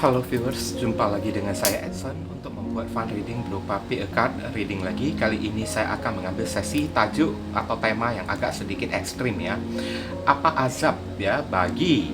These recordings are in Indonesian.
Halo viewers, jumpa lagi dengan saya Edson untuk membuat fun reading berupa pick a card reading lagi. Kali ini saya akan mengambil sesi tajuk atau tema yang agak sedikit ekstrim ya. Apa azab ya bagi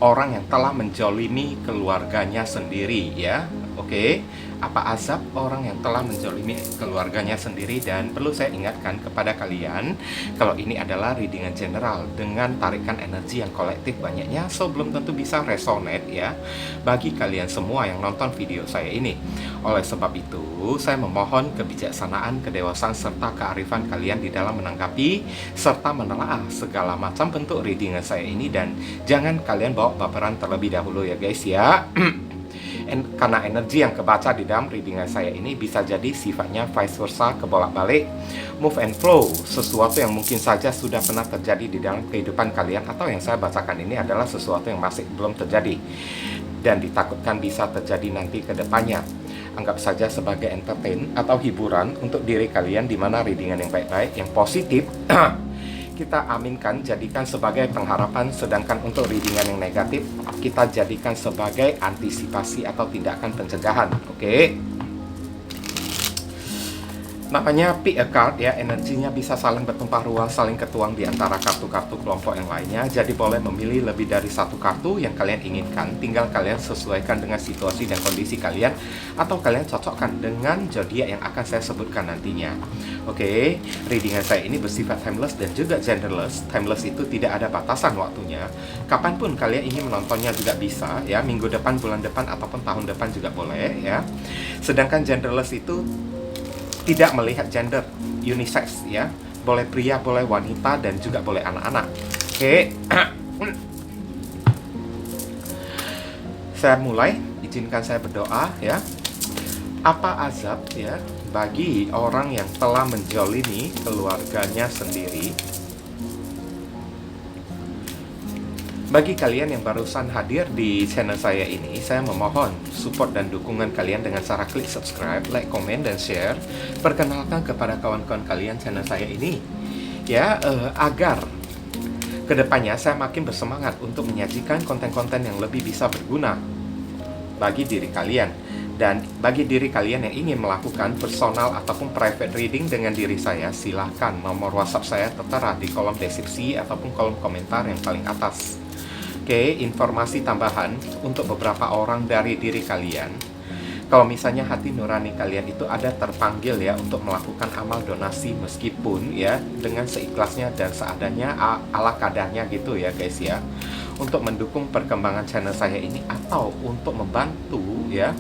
orang yang telah menjolimi keluarganya sendiri ya. Oke, apa azab orang yang telah menjolimi keluarganya sendiri? Dan perlu saya ingatkan kepada kalian kalau ini adalah readingan general dengan tarikan energi yang kolektif banyaknya, so belum tentu bisa resonate ya bagi kalian semua yang nonton video saya ini. Oleh sebab itu, saya memohon kebijaksanaan, kedewasaan, serta kearifan kalian di dalam menanggapi serta menelaah segala macam bentuk readingan saya ini, dan jangan kalian bawa baperan terlebih dahulu ya guys ya. Karena energi yang kebaca di dalam readingan saya ini bisa jadi sifatnya vice versa, kebolak-balik, move and flow, sesuatu yang mungkin saja sudah pernah terjadi di dalam kehidupan kalian, atau yang saya bacakan ini adalah sesuatu yang masih belum terjadi dan ditakutkan bisa terjadi nanti ke depannya. Anggap saja sebagai entertain atau hiburan untuk diri kalian, di mana readingan yang baik-baik, yang positif kita aminkan, jadikan sebagai pengharapan, sedangkan untuk readingan yang negatif kita jadikan sebagai antisipasi atau tindakan pencegahan. Oke. Namanya pick a card ya, energinya bisa saling bertumpah ruah, saling ketuang di antara kartu-kartu kelompok yang lainnya. Jadi boleh memilih lebih dari satu kartu yang kalian inginkan. Tinggal kalian sesuaikan dengan situasi dan kondisi kalian, atau kalian cocokkan dengan zodiak yang akan saya sebutkan nantinya. Oke, readingan saya ini bersifat timeless dan juga genderless. Timeless itu tidak ada batasan waktunya. Kapanpun kalian ingin menontonnya juga bisa ya, minggu depan, bulan depan, ataupun tahun depan juga boleh ya. Sedangkan genderless itu tidak melihat gender, unisex ya, boleh pria, boleh wanita, dan juga boleh anak-anak. Oke. Saya mulai, izinkan saya berdoa ya. Apa azab ya bagi orang yang telah menjolimi keluarganya sendiri? Bagi kalian yang barusan hadir di channel saya ini, saya memohon support dan dukungan kalian dengan cara klik subscribe, like, komen, dan share. Perkenalkan kepada kawan-kawan kalian channel saya ini ya, agar kedepannya saya makin bersemangat untuk menyajikan konten-konten yang lebih bisa berguna bagi diri kalian. Dan bagi diri kalian yang ingin melakukan personal ataupun private reading dengan diri saya, silahkan, nomor WhatsApp saya tertera di kolom deskripsi ataupun kolom komentar yang paling atas. Oke, informasi tambahan untuk beberapa orang dari diri kalian. Kalau misalnya hati nurani kalian itu ada terpanggil ya untuk melakukan amal donasi, meskipun ya dengan seikhlasnya dan seadanya, ala kadarnya gitu ya guys ya, untuk mendukung perkembangan channel saya ini, atau untuk membantu ya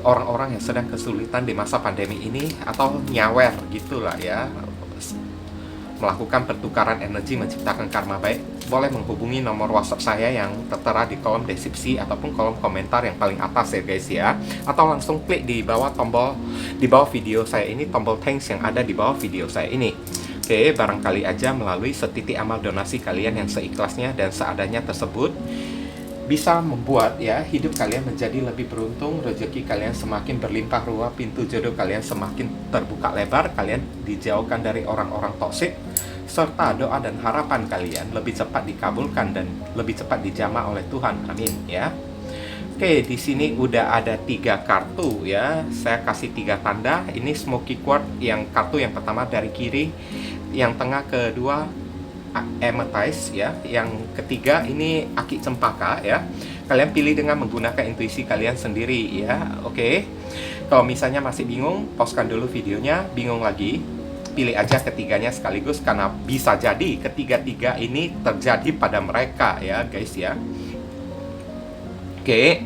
orang-orang yang sedang kesulitan di masa pandemi ini, atau nyawer gitulah ya, melakukan pertukaran energi menciptakan karma baik, boleh menghubungi nomor WhatsApp saya yang tertera di kolom deskripsi ataupun kolom komentar yang paling atas ya guys ya, atau langsung klik di bawah tombol di bawah video saya ini, tombol thanks yang ada di bawah video saya ini. Oke, barangkali aja melalui setitik amal donasi kalian yang seikhlasnya dan seadanya tersebut bisa membuat ya hidup kalian menjadi lebih beruntung, rezeki kalian semakin berlimpah ruah, pintu jodoh kalian semakin terbuka lebar, kalian dijauhkan dari orang-orang toksik, serta doa dan harapan kalian lebih cepat dikabulkan dan lebih cepat dijamah oleh Tuhan. Amin ya. Oke, di sini udah ada 3 kartu ya. Saya kasih 3 tanda. Ini smoky quartz, yang kartu yang pertama dari kiri, yang tengah kedua amethyst ya, yang ketiga ini akik cempaka ya. Kalian pilih dengan menggunakan intuisi kalian sendiri ya. Oke. Kalau misalnya masih bingung, pauskan dulu videonya, bingung lagi, pilih aja ketiganya sekaligus, karena bisa jadi ketiga-tiga ini terjadi pada mereka ya guys ya. Oke.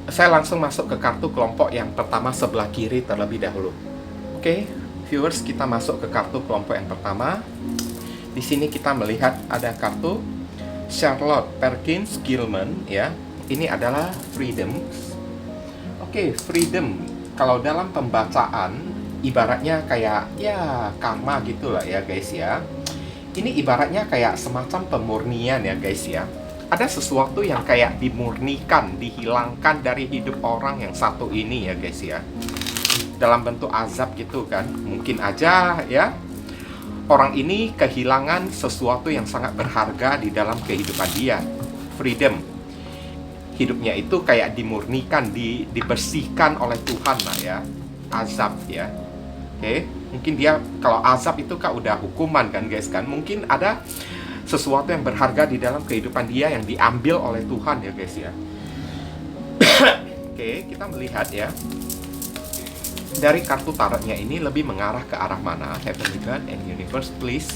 Saya langsung masuk ke kartu kelompok yang pertama sebelah kiri terlebih dahulu. Oke, viewers, kita masuk ke kartu kelompok yang pertama. Di sini kita melihat ada kartu Charlotte Perkins Gilman ya. Ini adalah freedom. Oke, freedom. Kalau dalam pembacaan ibaratnya kayak ya karma gitulah ya guys ya. Ini ibaratnya kayak semacam pemurnian ya guys ya. Ada sesuatu yang kayak dimurnikan, dihilangkan dari hidup orang yang satu ini ya guys ya. Dalam bentuk azab gitu kan. Mungkin aja ya orang ini kehilangan sesuatu yang sangat berharga di dalam kehidupan dia. Freedom. hidupnya itu kayak dimurnikan, dibersihkan oleh Tuhan lah ya. Azab ya. Oke, mungkin dia kalau azab itu kan udah hukuman kan guys kan. Mungkin ada sesuatu yang berharga di dalam kehidupan dia yang diambil oleh Tuhan ya guys ya. Oke, kita melihat ya. Dari kartu tarotnya ini lebih mengarah ke arah mana? Heavenly God and Universe, please.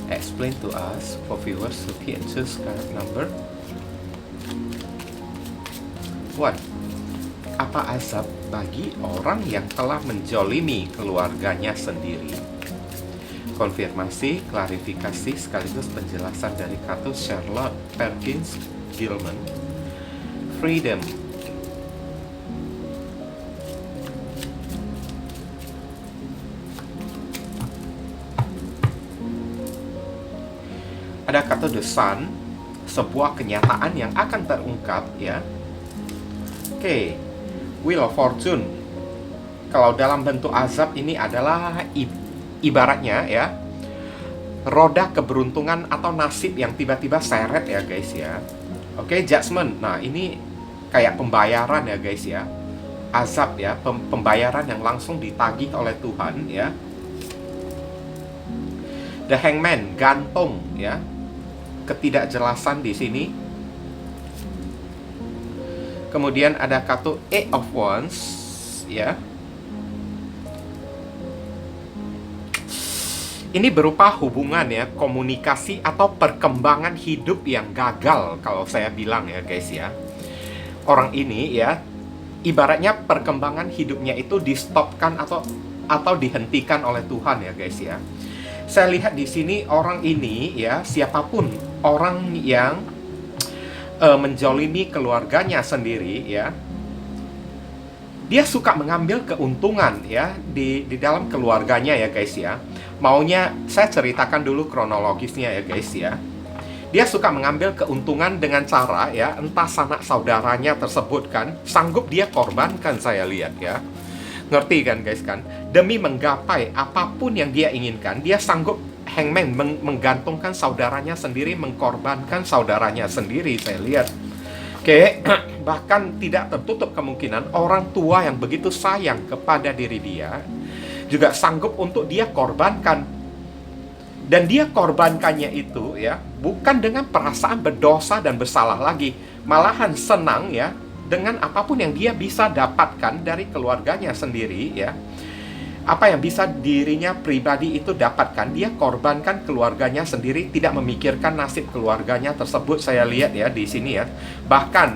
Explain to us for viewers who can choose card number 1. Apa azab bagi orang yang telah menjolimi keluarganya sendiri? Konfirmasi, klarifikasi, sekaligus penjelasan dari kartu Charlotte Perkins Gilman. Freedom. Ada kartu The Sun, sebuah kenyataan yang akan terungkap ya. Oke, Wheel of Fortune. Kalau dalam bentuk azab ini adalah ibaratnya ya, roda keberuntungan atau nasib yang tiba-tiba seret ya guys ya. Oke, Judgment. Nah, ini kayak pembayaran ya guys ya. Azab ya, pembayaran yang langsung ditagih oleh Tuhan ya. The Hangman, gantung ya. Ketidakjelasan di sini. Kemudian ada kartu Eight of Wands ya. Ini berupa hubungan ya, komunikasi atau perkembangan hidup yang gagal kalau saya bilang ya guys ya. Orang ini ya, ibaratnya perkembangan hidupnya itu di-stopkan atau dihentikan oleh Tuhan ya guys ya. Saya lihat di sini orang ini ya, siapapun orang yang menjolimi keluarganya sendiri ya, dia suka mengambil keuntungan ya di dalam keluarganya ya guys ya. Maunya saya ceritakan dulu kronologisnya ya guys ya. Dia suka mengambil keuntungan dengan cara ya, entah sanak saudaranya tersebut kan sanggup dia korbankan, saya lihat ya. Ngerti kan guys kan? Demi menggapai apapun yang dia inginkan, dia sanggup Hangman menggantungkan saudaranya sendiri, mengkorbankan saudaranya sendiri, saya lihat. Oke, bahkan tidak tertutup kemungkinan orang tua yang begitu sayang kepada diri dia juga sanggup untuk dia korbankan. Dan dia korbankannya itu ya, bukan dengan perasaan berdosa dan bersalah lagi, malahan senang ya dengan apapun yang dia bisa dapatkan dari keluarganya sendiri ya. Apa yang bisa dirinya pribadi itu dapatkan, dia korbankan keluarganya sendiri, tidak memikirkan nasib keluarganya tersebut, saya lihat ya di sini ya. Bahkan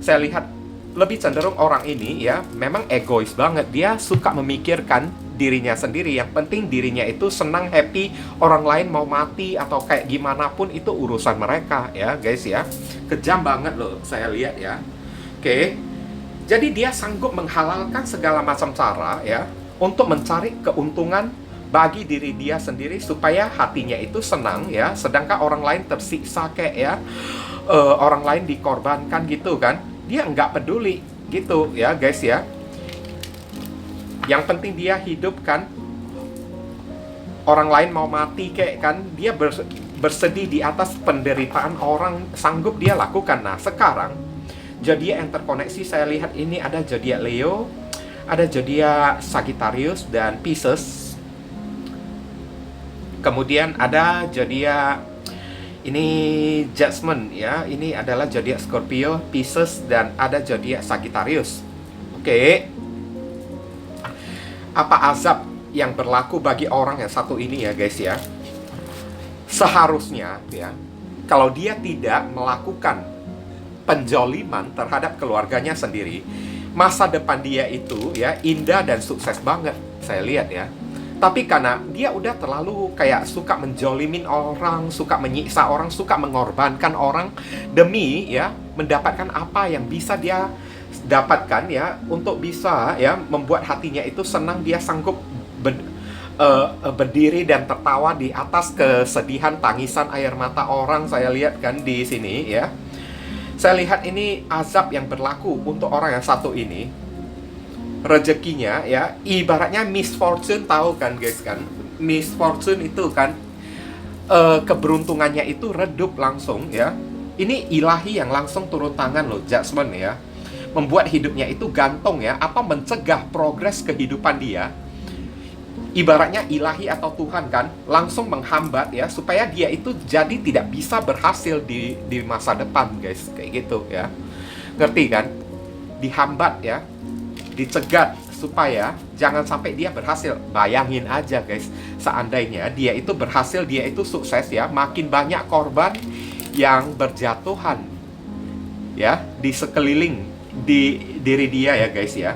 saya lihat lebih cenderung orang ini ya, memang egois banget. Dia suka memikirkan dirinya sendiri. Yang penting dirinya itu senang, happy. Orang lain mau mati atau kayak gimana pun itu urusan mereka ya guys ya. Kejam banget loh saya lihat ya. Oke, jadi dia sanggup menghalalkan segala macam cara ya untuk mencari keuntungan bagi diri dia sendiri supaya hatinya itu senang ya, sedangkan orang lain tersiksa kayak ya, orang lain dikorbankan gitu kan, dia nggak peduli gitu ya guys ya. Yang penting dia hidup kan, orang lain mau mati kayak kan, dia bersedih di atas penderitaan orang, sanggup dia lakukan. Nah sekarang zodiak yang terkoneksi saya lihat ini ada zodiak Leo, ada zodiak Sagittarius dan Pisces. Kemudian ada zodiak ini Judgment ya. Ini adalah zodiak Scorpio, Pisces, dan ada zodiak Sagittarius. Oke. Apa azab yang berlaku bagi orang yang satu ini ya guys ya? Seharusnya ya, kalau dia tidak melakukan penjoliman terhadap keluarganya sendiri, masa depan dia itu ya indah dan sukses banget, saya lihat ya. Tapi karena dia udah terlalu kayak suka menjolimin orang, suka menyiksa orang, suka mengorbankan orang demi ya mendapatkan apa yang bisa dia dapatkan ya, untuk bisa ya membuat hatinya itu senang, dia sanggup berdiri dan tertawa di atas kesedihan, tangisan, air mata orang, saya lihat kan di sini ya. Saya lihat ini azab yang berlaku untuk orang yang satu ini. Rezekinya ya, ibaratnya misfortune, tahu kan guys kan? misfortune itu kan, keberuntungannya itu redup langsung ya. Ini ilahi yang langsung turun tangan loh, judgment ya. Membuat hidupnya itu gantung ya, atau mencegah progres kehidupan dia. Ibaratnya ilahi atau Tuhan kan langsung menghambat ya, supaya dia itu jadi tidak bisa berhasil di masa depan, guys. Kayak gitu ya. Ngerti kan? Dihambat ya, dicegat supaya jangan sampai dia berhasil. Bayangin aja, guys, seandainya dia itu berhasil, dia itu sukses ya, makin banyak korban yang berjatuhan ya di sekeliling di diri dia ya, guys ya.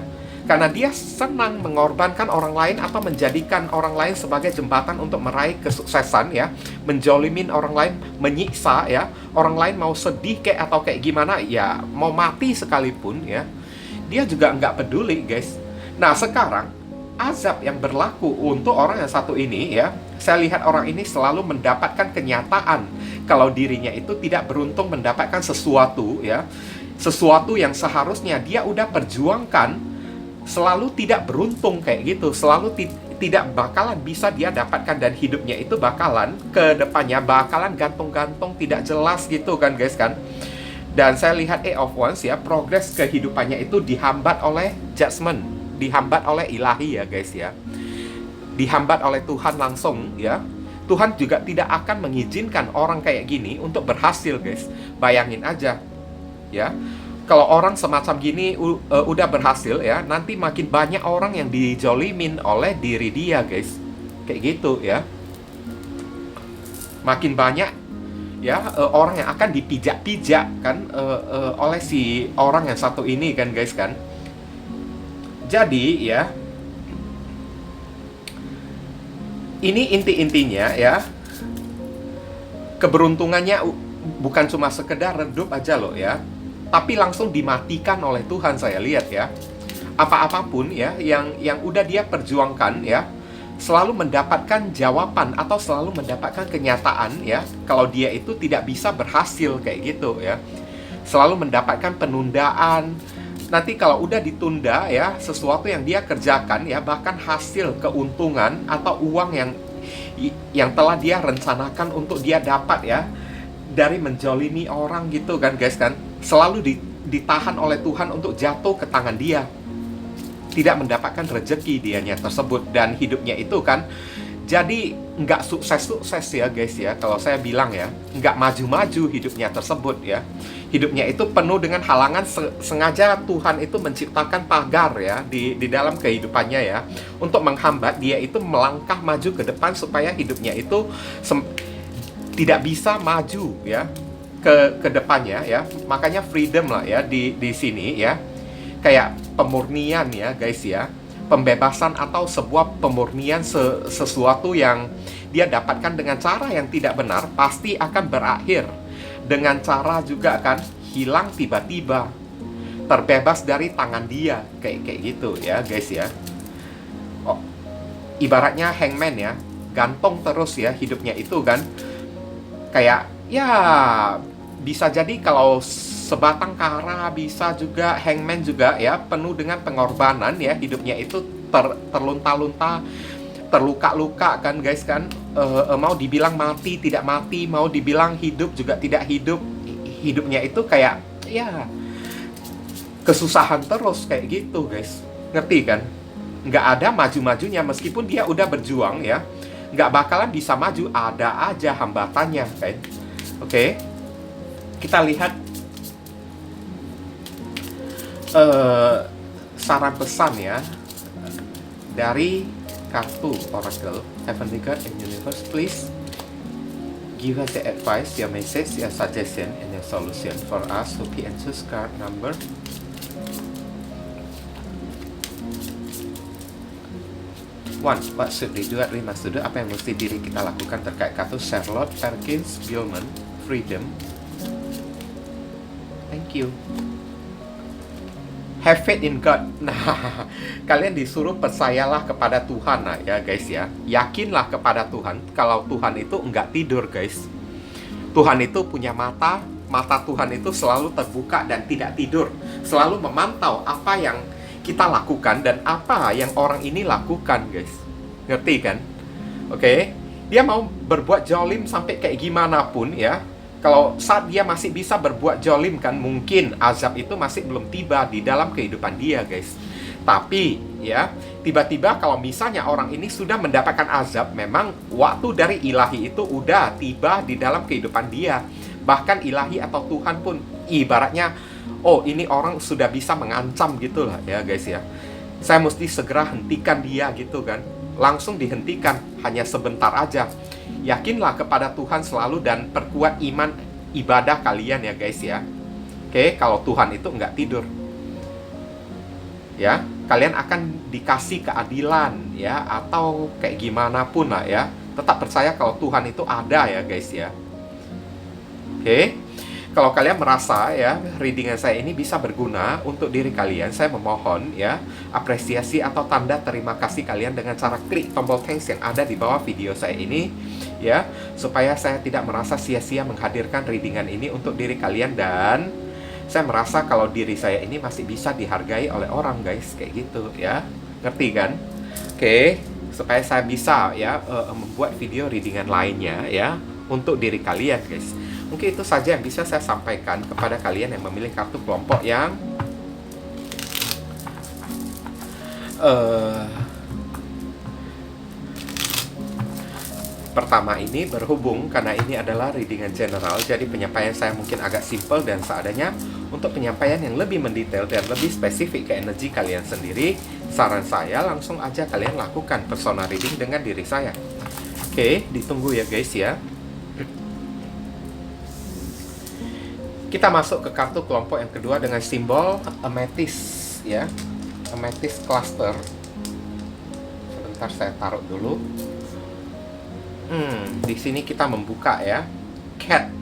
Karena dia senang mengorbankan orang lain atau menjadikan orang lain sebagai jembatan untuk meraih kesuksesan ya, menjolimin orang lain, menyiksa ya, orang lain mau sedih kayak atau kayak gimana ya, mau mati sekalipun ya, dia juga nggak peduli, guys. Nah sekarang azab yang berlaku untuk orang yang satu ini ya, saya lihat orang ini selalu mendapatkan kenyataan kalau dirinya itu tidak beruntung mendapatkan sesuatu ya, sesuatu yang seharusnya dia udah perjuangkan, selalu tidak beruntung kayak gitu, selalu tidak bakalan bisa dia dapatkan, dan hidupnya itu bakalan ke depannya bakalan gantung-gantung tidak jelas gitu kan, guys kan. Dan saya lihat of Wands ya, progres kehidupannya itu dihambat oleh judgment, dihambat oleh ilahi ya, guys ya, dihambat oleh Tuhan langsung ya. Tuhan juga tidak akan mengizinkan orang kayak gini untuk berhasil, guys. Bayangin aja ya, kalau orang semacam gini udah berhasil ya, nanti makin banyak orang yang dijolimin oleh diri dia, guys. Kayak gitu ya. Makin banyak ya orang yang akan dipijak-pijak kan oleh si orang yang satu ini kan, guys kan. Jadi ya, ini inti-intinya ya, keberuntungannya bukan cuma sekedar redup aja loh ya, tapi langsung dimatikan oleh Tuhan. Saya lihat ya, apa-apapun ya yang udah dia perjuangkan ya, selalu mendapatkan jawaban atau selalu mendapatkan kenyataan ya, kalau dia itu tidak bisa berhasil kayak gitu ya, selalu mendapatkan penundaan. Nanti kalau udah ditunda ya, sesuatu yang dia kerjakan ya, bahkan hasil keuntungan atau uang yang telah dia rencanakan untuk dia dapat ya, dari menjolimi orang gitu kan, guys kan, selalu ditahan oleh Tuhan untuk jatuh ke tangan dia, tidak mendapatkan rezeki dianya tersebut, dan hidupnya itu kan jadi nggak sukses-sukses ya, guys ya. Kalau saya bilang ya, nggak maju-maju hidupnya tersebut ya. Hidupnya itu penuh dengan halangan, sengaja Tuhan itu menciptakan pagar ya di dalam kehidupannya ya, untuk menghambat dia itu melangkah maju ke depan, supaya hidupnya itu tidak bisa maju ya ke depannya ya. Makanya freedom lah ya di sini ya, kayak pemurnian ya, guys ya, pembebasan atau sebuah pemurnian sesuatu yang dia dapatkan dengan cara yang tidak benar, pasti akan berakhir dengan cara juga kan hilang tiba-tiba, terbebas dari tangan dia, kayak gitu ya, guys ya. Oh, ibaratnya hangman ya, gantung terus ya hidupnya itu kan, kayak ya bisa jadi kalau sebatang kara, bisa juga hangman juga ya, penuh dengan pengorbanan ya, hidupnya itu terlunta-lunta, terluka-luka kan, guys kan. Mau dibilang mati tidak mati, mau dibilang hidup juga tidak hidup. Hidupnya itu kayak ya kesusahan terus kayak gitu, guys. Ngerti kan? Nggak ada maju-majunya, meskipun dia udah berjuang ya, nggak bakalan bisa maju, ada aja hambatannya kan. Oke, kita lihat saran pesan ya dari kartu Oracle. Heavenly God and Universe, please give us the advice, your message, your suggestion, and your solution for us. Hope you answers card number 1. What should we do? Apa yang mesti diri kita lakukan terkait kartu Charlotte Perkins Gilman, Freedom. Thank you. Have faith in God. Nah, kalian disuruh percayalah kepada Tuhan, nah ya, guys ya. Yakinlah kepada Tuhan. Kalau Tuhan itu enggak tidur, guys. Tuhan itu punya mata Tuhan itu selalu terbuka dan tidak tidur. Selalu memantau apa yang kita lakukan dan apa yang orang ini lakukan, guys. Ngerti kan? Oke, dia mau berbuat jolim sampai kayak gimana pun ya. Kalau saat dia masih bisa berbuat jolim kan, mungkin azab itu masih belum tiba di dalam kehidupan dia, guys. Tapi ya, tiba-tiba kalau misalnya orang ini sudah mendapatkan azab, memang waktu dari ilahi itu udah tiba di dalam kehidupan dia. Bahkan ilahi atau Tuhan pun ibaratnya, oh ini orang sudah bisa mengancam gitu lah ya guys ya. Saya mesti segera hentikan dia gitu kan. Langsung dihentikan, hanya sebentar aja. Yakinlah kepada Tuhan selalu dan perkuat iman ibadah kalian ya guys ya. Oke, kalau Tuhan itu nggak tidur, ya kalian akan dikasih keadilan ya, atau kayak gimana pun lah ya. Tetap percaya kalau Tuhan itu ada ya guys ya. Oke, kalau kalian merasa ya readingan saya ini bisa berguna untuk diri kalian, saya memohon ya apresiasi atau tanda terima kasih kalian dengan cara klik tombol thanks yang ada di bawah video saya ini ya, supaya saya tidak merasa sia-sia menghadirkan readingan ini untuk diri kalian, dan saya merasa kalau diri saya ini masih bisa dihargai oleh orang guys, kayak gitu ya, ngerti kan? Oke, supaya saya bisa ya membuat video readingan lainnya ya untuk diri kalian guys. Mungkin itu saja yang bisa saya sampaikan kepada kalian yang memilih kartu kelompok yang pertama ini. Berhubung karena ini adalah readingan general, jadi penyampaian saya mungkin agak simple dan seadanya. Untuk penyampaian yang lebih mendetail dan lebih spesifik ke energi kalian sendiri, saran saya langsung aja kalian lakukan personal reading dengan diri saya. Oke, ditunggu ya guys ya. Kita masuk ke kartu kelompok yang kedua dengan simbol amethyst ya. Amethyst cluster. Sebentar saya taruh dulu. Di sini kita membuka ya. Cat.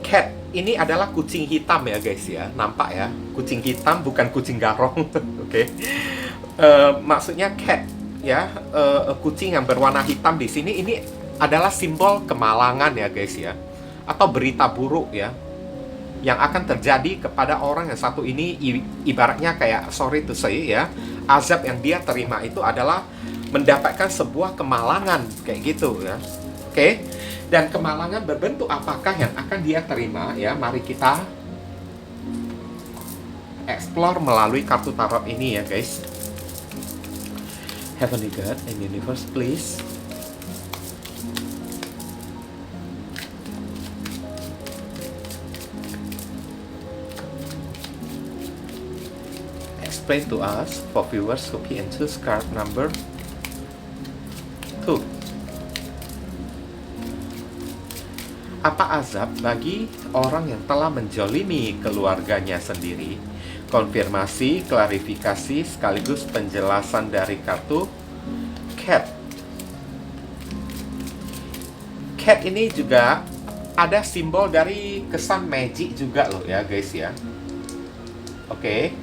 Cat ini adalah kucing hitam ya guys ya. Nampak ya, kucing hitam bukan kucing garong. Oke. Maksudnya cat ya, kucing yang berwarna hitam di sini ini adalah simbol kemalangan ya guys ya. Atau berita buruk ya, yang akan terjadi kepada orang yang satu ini. Ibaratnya kayak, sorry to say ya, azab yang dia terima itu adalah mendapatkan sebuah kemalangan kayak gitu ya. Oke, dan kemalangan berbentuk apakah yang akan dia terima ya, mari kita explore melalui kartu tarot ini ya guys. Heavenly God and Universe, please explain to us for viewers who key into card number 2. Apa azab bagi orang yang telah menjolimi keluarganya sendiri? Konfirmasi, klarifikasi, sekaligus penjelasan dari kartu Cat. Cat ini juga ada simbol dari kesan magic juga loh ya guys ya. Oke.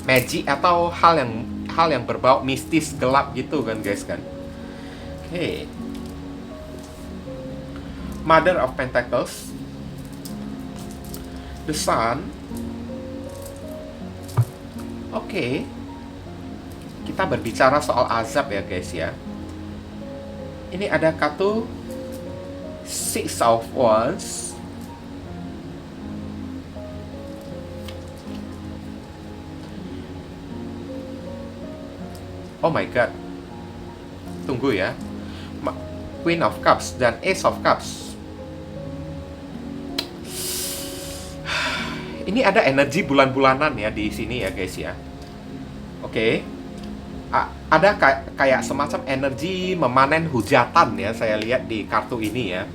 Magic atau hal yang berbau mistis, gelap gitu kan guys kan. Oke. Mother of Pentacles, the Sun. Oke. Kita berbicara soal azab ya guys ya. Ini ada kartu Six of Wands. Oh my god. Tunggu ya. Queen of Cups dan Ace of Cups. Ini ada energi bulan-bulanan ya di sini ya guys ya. Oke. Ada kayak semacam energi memanen hujatan ya, saya lihat di kartu ini ya.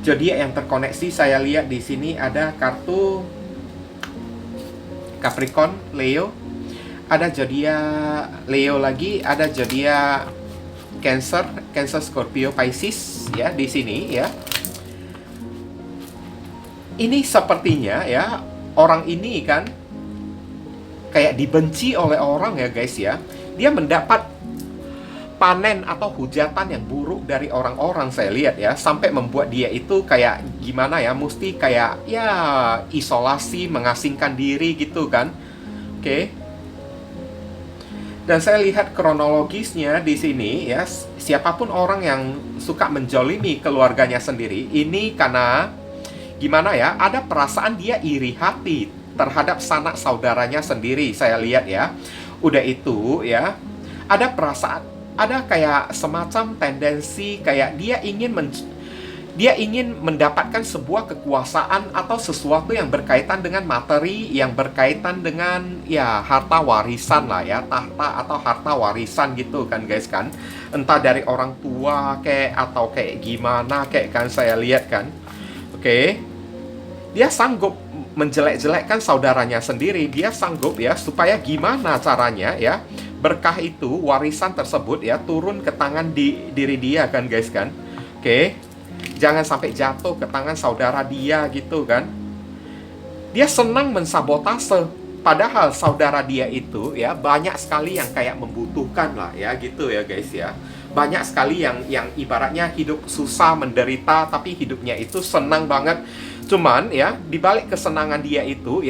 Jadi yang terkoneksi saya lihat di sini ada kartu Capricorn, Leo, ada zodiak Leo lagi, ada zodiak Cancer, Scorpio, Pisces ya di sini ya. Ini sepertinya ya, orang ini kan kayak dibenci oleh orang ya guys ya. Dia mendapat panen atau hujatan yang buruk dari orang-orang, saya lihat ya, sampai membuat dia itu kayak gimana ya, mesti kayak ya isolasi, mengasingkan diri gitu kan. Oke. Dan saya lihat kronologisnya di sini ya, siapapun orang yang suka menjolimi keluarganya sendiri, ini karena gimana ya, ada perasaan dia iri hati terhadap sanak saudaranya sendiri, saya lihat ya. Udah itu ya, ada perasaan, ada kayak semacam tendensi kayak dia ingin mendapatkan sebuah kekuasaan atau sesuatu yang berkaitan dengan materi, yang berkaitan dengan ya harta warisan lah ya, tahta atau harta warisan gitu kan guys kan. Entah dari orang tua kayak atau kayak gimana kayak kan saya lihat kan. Oke. Dia sanggup menjelek-jelekkan saudaranya sendiri, dia sanggup ya supaya gimana caranya ya berkah itu, warisan tersebut ya turun ke tangan diri dia kan guys kan. Oke. Jangan sampai jatuh ke tangan saudara dia gitu kan. Dia senang mensabotase. Padahal saudara dia itu ya banyak sekali yang kayak membutuhkan lah ya gitu ya guys ya. Banyak sekali yang ibaratnya hidup susah menderita tapi hidupnya itu senang banget. Cuman ya dibalik kesenangan dia itu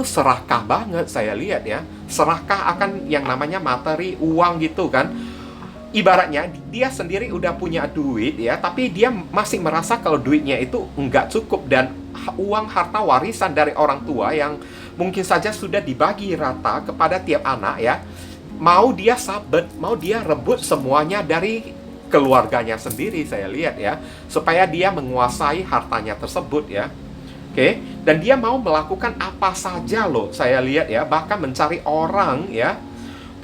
serakah banget saya lihat ya. Serakah akan yang namanya materi, uang gitu kan. Ibaratnya dia sendiri udah punya duit ya, tapi dia masih merasa kalau duitnya itu nggak cukup, dan uang harta warisan dari orang tua yang mungkin saja sudah dibagi rata kepada tiap anak ya, mau dia sabet, mau dia rebut semuanya dari keluarganya sendiri saya lihat ya, supaya dia menguasai hartanya tersebut ya. Oke, dan dia mau melakukan apa saja loh saya lihat ya, bahkan mencari orang ya.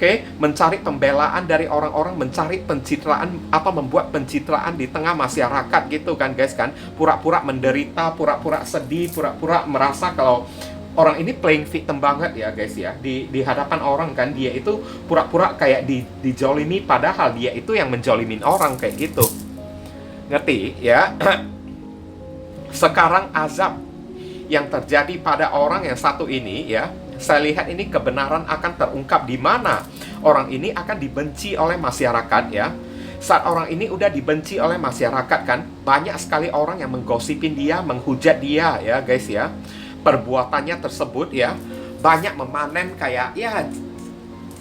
Oke, mencari pembelaan dari orang-orang, mencari pencitraan atau membuat pencitraan di tengah masyarakat gitu kan guys kan. Pura-pura menderita, pura-pura sedih, pura-pura merasa kalau orang ini playing victim banget ya guys ya. Di hadapan orang kan dia itu pura-pura kayak dijolimi, padahal dia itu yang menjolimin orang kayak gitu. Ngerti ya? Sekarang azab yang terjadi pada orang yang satu ini ya, saya lihat ini kebenaran akan terungkap di mana orang ini akan dibenci oleh masyarakat ya. Saat orang ini udah dibenci oleh masyarakat kan, banyak sekali orang yang menggosipin dia, menghujat dia ya guys ya. Perbuatannya tersebut ya, banyak memanen kayak ya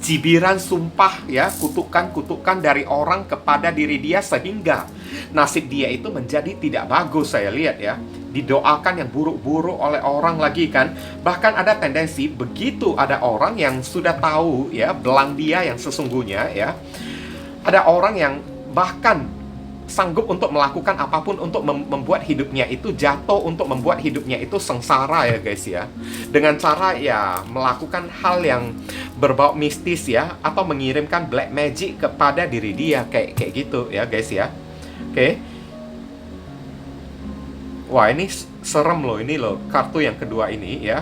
cibiran, sumpah ya, kutukan-kutukan dari orang kepada diri dia, sehingga nasib dia itu menjadi tidak bagus saya lihat ya. Didoakan yang buruk-buruk oleh orang lagi kan. Bahkan ada tendensi begitu ada orang yang sudah tahu ya belang dia yang sesungguhnya ya, ada orang yang bahkan sanggup untuk melakukan apapun untuk membuat hidupnya itu jatuh, untuk membuat hidupnya itu sengsara ya guys ya, dengan cara ya melakukan hal yang berbau mistis ya, atau mengirimkan black magic kepada diri dia kayak gitu ya guys ya. Oke. Wah, ini serem loh, ini loh kartu yang kedua ini ya.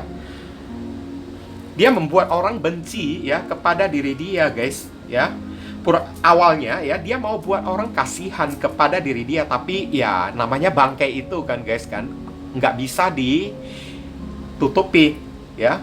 Dia membuat orang benci ya kepada diri dia guys ya. Awalnya ya dia mau buat orang kasihan kepada diri dia, tapi ya namanya bangkai itu kan guys kan, nggak bisa ditutupi ya.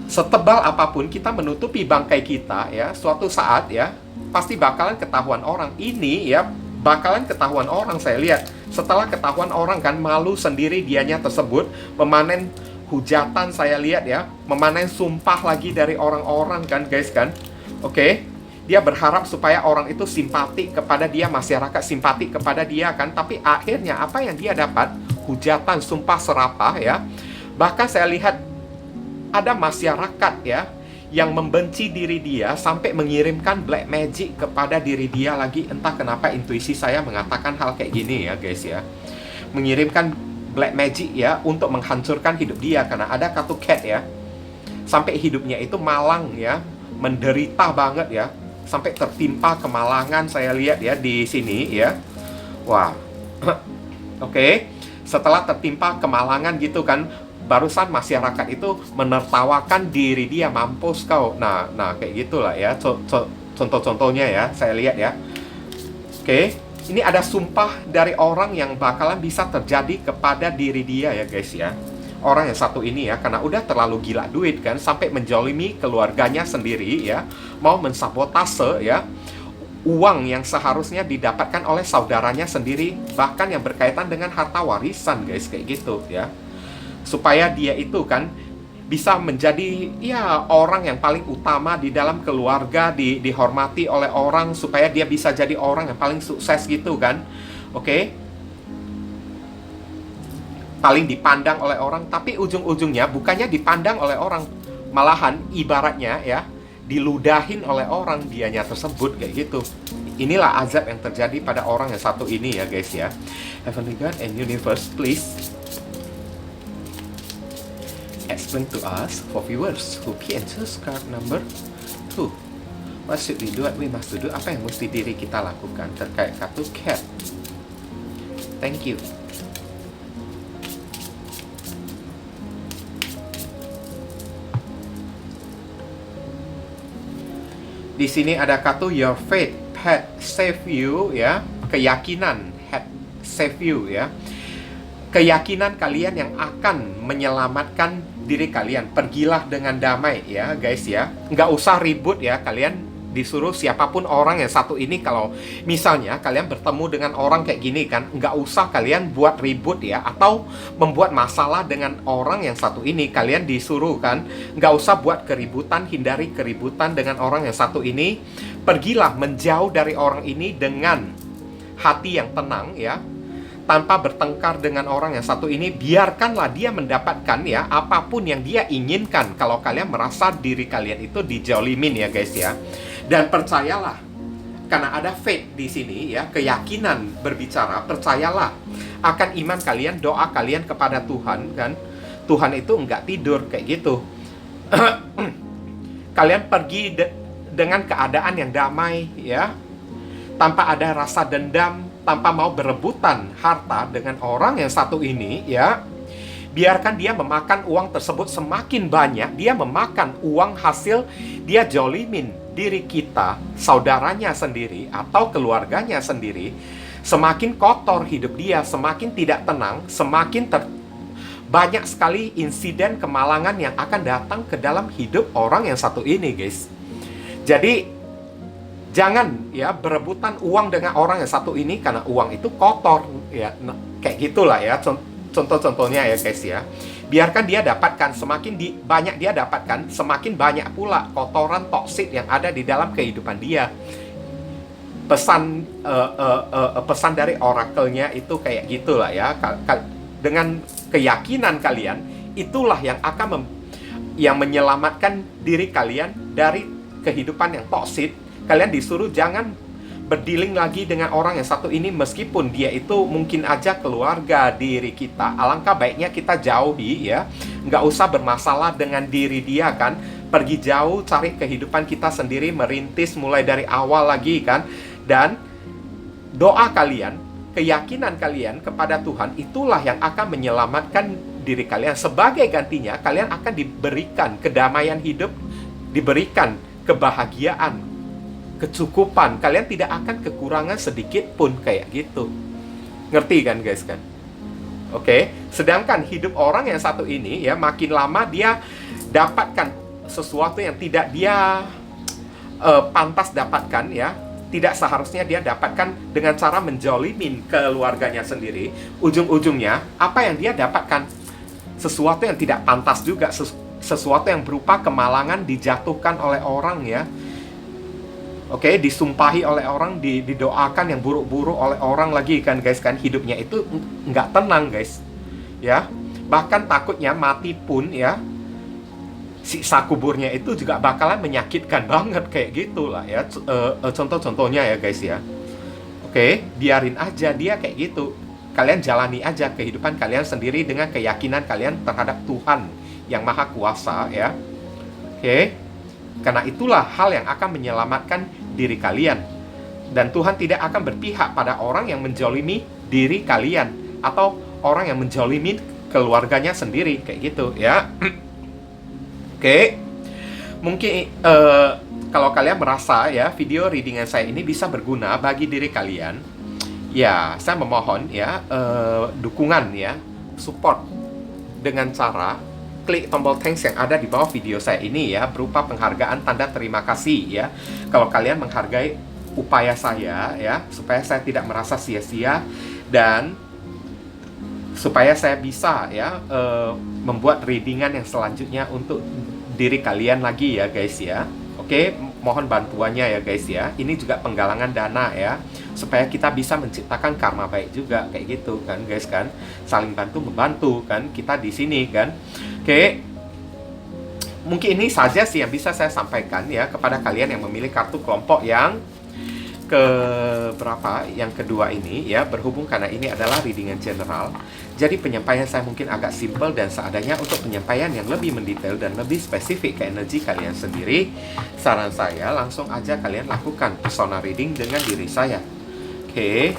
Setebal apapun kita menutupi bangkai kita ya, suatu saat ya pasti bakalan ketahuan orang. Ini ya bakalan ketahuan orang saya lihat. Setelah ketahuan orang kan, malu sendiri dianya tersebut, memanen hujatan saya lihat ya, memanen sumpah lagi dari orang-orang kan guys kan. Oke. Dia berharap supaya orang itu simpati kepada dia, masyarakat simpati kepada dia kan, tapi akhirnya apa yang dia dapat? Hujatan, sumpah serapah ya. Bahkan saya lihat ada masyarakat ya yang membenci diri dia sampai mengirimkan black magic kepada diri dia lagi. Entah kenapa intuisi saya mengatakan hal kayak gini ya guys ya. Mengirimkan black magic ya untuk menghancurkan hidup dia, karena ada kartu cat ya. Sampai hidupnya itu malang ya, menderita banget ya, sampai tertimpa kemalangan saya lihat ya di sini ya. Wah. Oke. Setelah tertimpa kemalangan gitu kan, barusan masyarakat itu menertawakan diri dia, mampus kau. Nah kayak gitulah ya contoh-contohnya ya saya lihat ya. Oke, ini ada sumpah dari orang yang bakalan bisa terjadi kepada diri dia ya guys ya. Orang yang satu ini ya, karena udah terlalu gila duit kan, sampai menjolimi keluarganya sendiri ya, mau mensabotase ya uang yang seharusnya didapatkan oleh saudaranya sendiri, bahkan yang berkaitan dengan harta warisan guys kayak gitu ya, supaya dia itu kan bisa menjadi ya orang yang paling utama di dalam keluarga, dihormati oleh orang supaya dia bisa jadi orang yang paling sukses gitu kan. Oke. Paling dipandang oleh orang, tapi ujung-ujungnya bukannya dipandang oleh orang, malahan ibaratnya ya diludahin oleh orang dianya tersebut kayak gitu. Inilah azab yang terjadi pada orang yang satu ini ya guys ya. Heavenly God and Universe, please explain to us for viewers who key and subscribe number 2. What should we do? What we must do? Apa yang mesti diri kita lakukan terkait kartu cat? Thank you. Di sini ada kartu your faith had save you ya, keyakinan had save you ya. Keyakinan kalian yang akan menyelamatkan diri kalian. Pergilah dengan damai ya guys ya. Nggak usah ribut ya, kalian disuruh siapapun orang yang satu ini. Kalau misalnya kalian bertemu dengan orang kayak gini kan, nggak usah kalian buat ribut ya, atau membuat masalah dengan orang yang satu ini. Kalian disuruh kan, nggak usah buat keributan, hindari keributan dengan orang yang satu ini. Pergilah menjauh dari orang ini dengan hati yang tenang ya, tanpa bertengkar dengan orang yang satu ini. Biarkanlah dia mendapatkan ya apapun yang dia inginkan kalau kalian merasa diri kalian itu dijolimin ya guys ya. Dan percayalah, karena ada faith di sini ya, keyakinan berbicara. Percayalah akan iman kalian, doa kalian kepada Tuhan kan. Tuhan itu enggak tidur kayak gitu. Kalian pergi dengan keadaan yang damai ya, tanpa ada rasa dendam, tanpa mau berebutan harta dengan orang yang satu ini ya. Biarkan dia memakan uang tersebut semakin banyak. Dia memakan uang hasil dia jolimin diri kita, saudaranya sendiri atau keluarganya sendiri. Semakin kotor hidup dia, semakin tidak tenang, semakin banyak sekali insiden kemalangan yang akan datang ke dalam hidup orang yang satu ini guys. Jadi jangan ya berebutan uang dengan orang yang satu ini, karena uang itu kotor ya. Kayak gitulah ya contoh-contohnya ya guys ya. Biarkan dia dapatkan, semakin banyak dia dapatkan, semakin banyak pula kotoran toksik yang ada di dalam kehidupan dia. Pesan dari orakelnya itu kayak gitulah ya. Dengan keyakinan kalian, itulah yang akan yang menyelamatkan diri kalian dari kehidupan yang toksik. Kalian disuruh jangan berdealing lagi dengan orang yang satu ini, meskipun dia itu mungkin aja keluarga diri kita. Alangkah baiknya kita jauhi ya, nggak usah bermasalah dengan diri dia kan. Pergi jauh, cari kehidupan kita sendiri, merintis mulai dari awal lagi kan. Dan doa kalian, keyakinan kalian kepada Tuhan, itulah yang akan menyelamatkan diri kalian. Sebagai gantinya, kalian akan diberikan kedamaian hidup, diberikan kebahagiaan, kecukupan. Kalian tidak akan kekurangan sedikit pun kayak gitu. Ngerti kan guys kan? Oke. Sedangkan hidup orang yang satu ini ya, makin lama dia dapatkan sesuatu yang tidak dia pantas dapatkan ya. Tidak seharusnya dia dapatkan dengan cara menjolimin keluarganya sendiri. Ujung-ujungnya apa yang dia dapatkan? Sesuatu yang tidak pantas juga, sesuatu yang berupa kemalangan, dijatuhkan oleh orang ya. Oke, disumpahi oleh orang, didoakan yang buruk-buruk oleh orang lagi kan guys kan. Hidupnya itu nggak tenang guys ya. Bahkan takutnya mati pun ya, siksa kuburnya itu juga bakalan menyakitkan banget kayak gitulah ya. Contoh-contohnya ya guys ya. Oke, biarin aja dia kayak gitu. Kalian jalani aja kehidupan kalian sendiri dengan keyakinan kalian terhadap Tuhan yang Maha Kuasa ya. Oke. Karena itulah hal yang akan menyelamatkan diri kalian. Dan Tuhan tidak akan berpihak pada orang yang menjolimi diri kalian, atau orang yang menjolimi keluarganya sendiri kayak gitu ya. Oke. Mungkin kalau kalian merasa ya video readingan saya ini bisa berguna bagi diri kalian, ya saya memohon ya dukungan ya, support dengan cara klik tombol thanks yang ada di bawah video saya ini ya, berupa penghargaan tanda terima kasih ya. Kalau kalian menghargai upaya saya ya, supaya saya tidak merasa sia-sia, dan supaya saya bisa ya membuat readingan yang selanjutnya untuk diri kalian lagi ya guys ya. Oke, mohon bantuannya ya guys ya. Ini juga penggalangan dana ya, supaya kita bisa menciptakan karma baik juga kayak gitu kan guys kan. Saling bantu membantu kan kita di sini kan. Oke. Mungkin ini saja sih yang bisa saya sampaikan ya kepada kalian yang memilih kartu kelompok yang yang kedua ini ya, berhubung karena ini adalah readingan general. Jadi penyampaian saya mungkin agak simple dan seadanya. Untuk penyampaian yang lebih mendetail dan lebih spesifik ke energi kalian sendiri, saran saya langsung aja kalian lakukan persona reading dengan diri saya. Oke.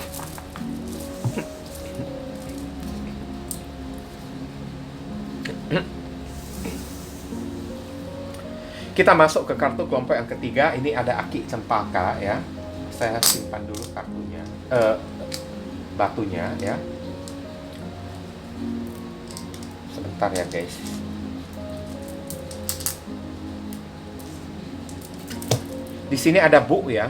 Kita masuk ke kartu kelompok yang ketiga. Ini ada Aki Cempaka ya. Saya simpan dulu kartunya, batunya ya. Sebentar ya guys. Di sini ada Bu ya.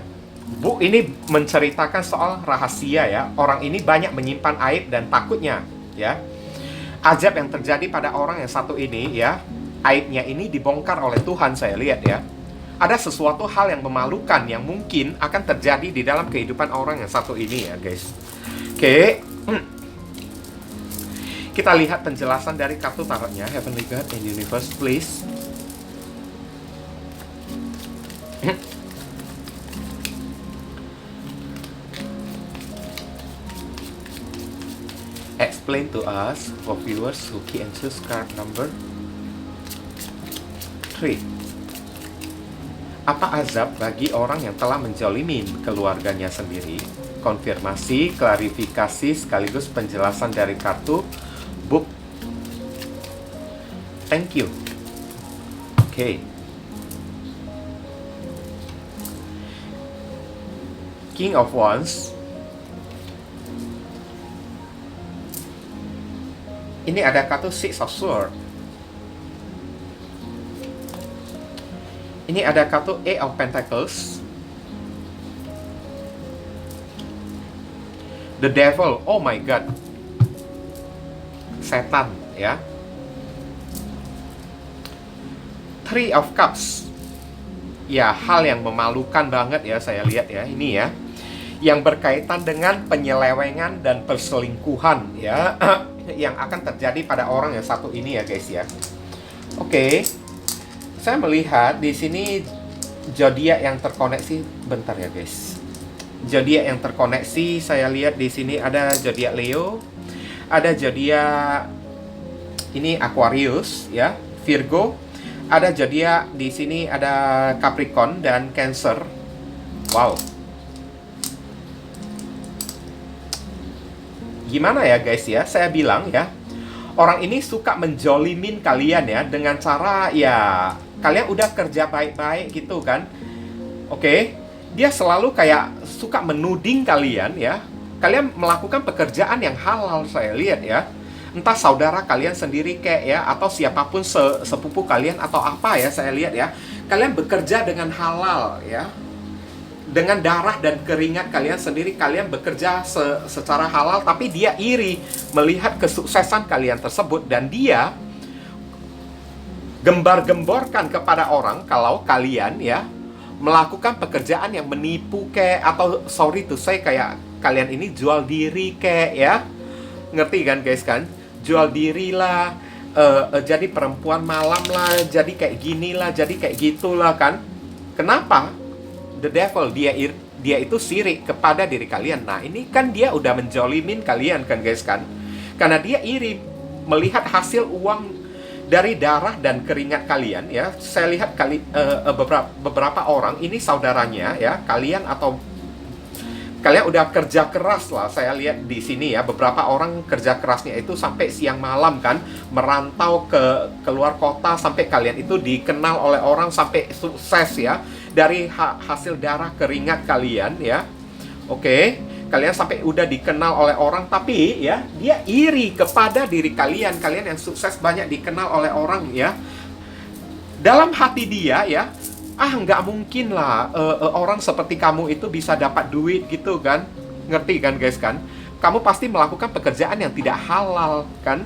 Bu ini menceritakan soal rahasia ya. Orang ini banyak menyimpan aib dan takutnya ya. Ajab yang terjadi pada orang yang satu ini ya. Aibnya ini dibongkar oleh Tuhan, saya lihat ya. Ada sesuatu hal yang memalukan yang mungkin akan terjadi di dalam kehidupan orang yang satu ini ya guys. Oke. Kita lihat penjelasan dari kartu tarotnya. Heavenly God and Universe please. Explain to us for viewers who key and choose card number 3. Apa azab bagi orang yang telah menjolimin keluarganya sendiri? Konfirmasi, klarifikasi, sekaligus penjelasan dari kartu book. Thank you. Oke. King of Wands. Ini ada kartu Six of Swords. Ini ada kartu Eight of Pentacles. The Devil, oh my god. Setan ya. Three of Cups. Ya, hal yang memalukan banget ya saya lihat ya, ini ya. Yang berkaitan dengan penyelewengan dan perselingkuhan ya. Yang akan terjadi pada orang yang satu ini ya guys ya. Oke. Saya melihat di sini zodiak yang terkoneksi. Bentar ya guys. Zodiak yang terkoneksi, saya lihat di sini ada zodiak Leo, ada zodiak ini Aquarius ya, Virgo, ada zodiak di sini ada Capricorn dan Cancer. Wow. Gimana ya guys ya? Saya bilang ya, orang ini suka menjolimin kalian ya dengan cara ya kalian udah kerja baik-baik gitu kan. Oke. Dia selalu kayak suka menuding kalian ya. Kalian melakukan pekerjaan yang halal saya lihat ya. Entah saudara kalian sendiri kayak ya, atau siapapun sepupu kalian atau apa ya saya lihat ya. Kalian bekerja dengan halal ya. Dengan darah dan keringat kalian sendiri, kalian bekerja secara halal, tapi dia iri melihat kesuksesan kalian tersebut dan dia gembar-gemborkan kepada orang kalau kalian ya melakukan pekerjaan yang menipu kayak, atau sorry to say kayak kalian ini jual diri kayak ya. Ngerti kan guys kan? Jual diri lah, jadi perempuan malam lah, jadi kayak gini lah, jadi kayak gitulah kan. Kenapa? The devil, dia itu sirik kepada diri kalian. Nah ini kan dia udah menjolimin kalian kan guys kan. Karena dia iri melihat hasil uang dari darah dan keringat kalian ya. Saya lihat beberapa orang ini saudaranya ya, kalian udah kerja keras lah. Saya lihat di sini ya, beberapa orang kerja kerasnya itu sampai siang malam kan, merantau ke keluar kota sampai kalian itu dikenal oleh orang sampai sukses ya, dari hasil darah keringat kalian ya. Oke. Kalian sampai udah dikenal oleh orang, tapi ya dia iri kepada diri kalian. Kalian yang sukses banyak dikenal oleh orang ya. Dalam hati dia ya, nggak mungkin lah orang seperti kamu itu bisa dapat duit gitu kan. Ngerti kan guys kan? kamu pasti melakukan pekerjaan yang tidak halal, kan?